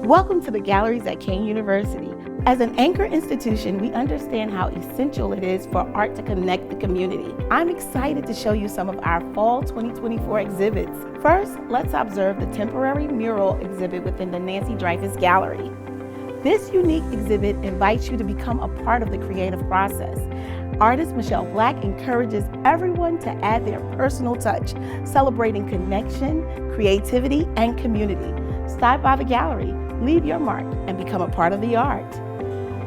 Welcome to the galleries at Kean University. As an anchor institution, we understand how essential it is for art to connect the community. I'm excited to show you some of our Fall 2024 exhibits. First, let's observe the temporary mural exhibit within the Nancy Dreyfus Gallery. This unique exhibit invites you to become a part of the creative process. Artist Michelle Black encourages everyone to add their personal touch, celebrating connection, creativity, and community. Stop by the gallery, leave your mark, and become a part of the art.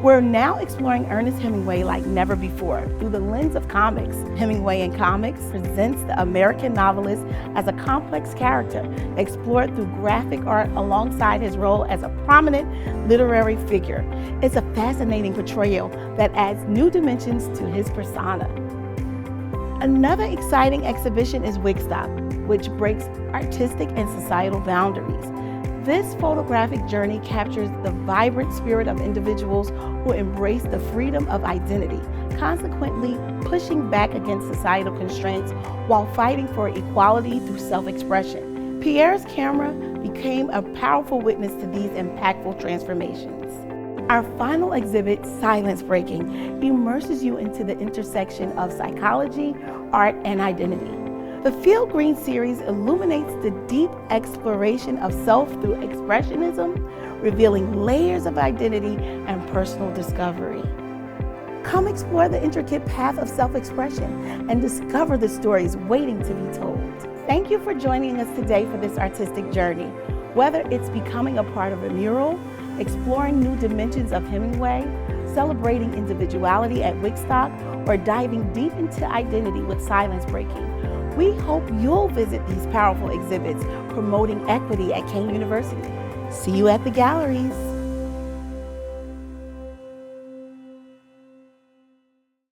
We're now exploring Ernest Hemingway like never before through the lens of comics. Hemingway in Comics presents the American novelist as a complex character, explored through graphic art alongside his role as a prominent literary figure. It's a fascinating portrayal that adds new dimensions to his persona. Another exciting exhibition is Wenzhou, which breaks artistic and societal boundaries. This photographic journey captures the vibrant spirit of individuals who embrace the freedom of identity, consequently pushing back against societal constraints while fighting for equality through self-expression. Pierre's camera became a powerful witness to these impactful transformations. Our final exhibit, Silence Breaking, immerses you into the intersection of psychology, art, and identity. The Feel Green series illuminates the deep exploration of self through expressionism, revealing layers of identity and personal discovery. Come explore the intricate path of self-expression and discover the stories waiting to be told. Thank you for joining us today for this artistic journey. Whether it's becoming a part of a mural, exploring new dimensions of Hemingway, celebrating individuality at Wenzhou, or diving deep into identity with Silence Breaking, we hope you'll visit these powerful exhibits promoting equity at Kean University. See you at the galleries.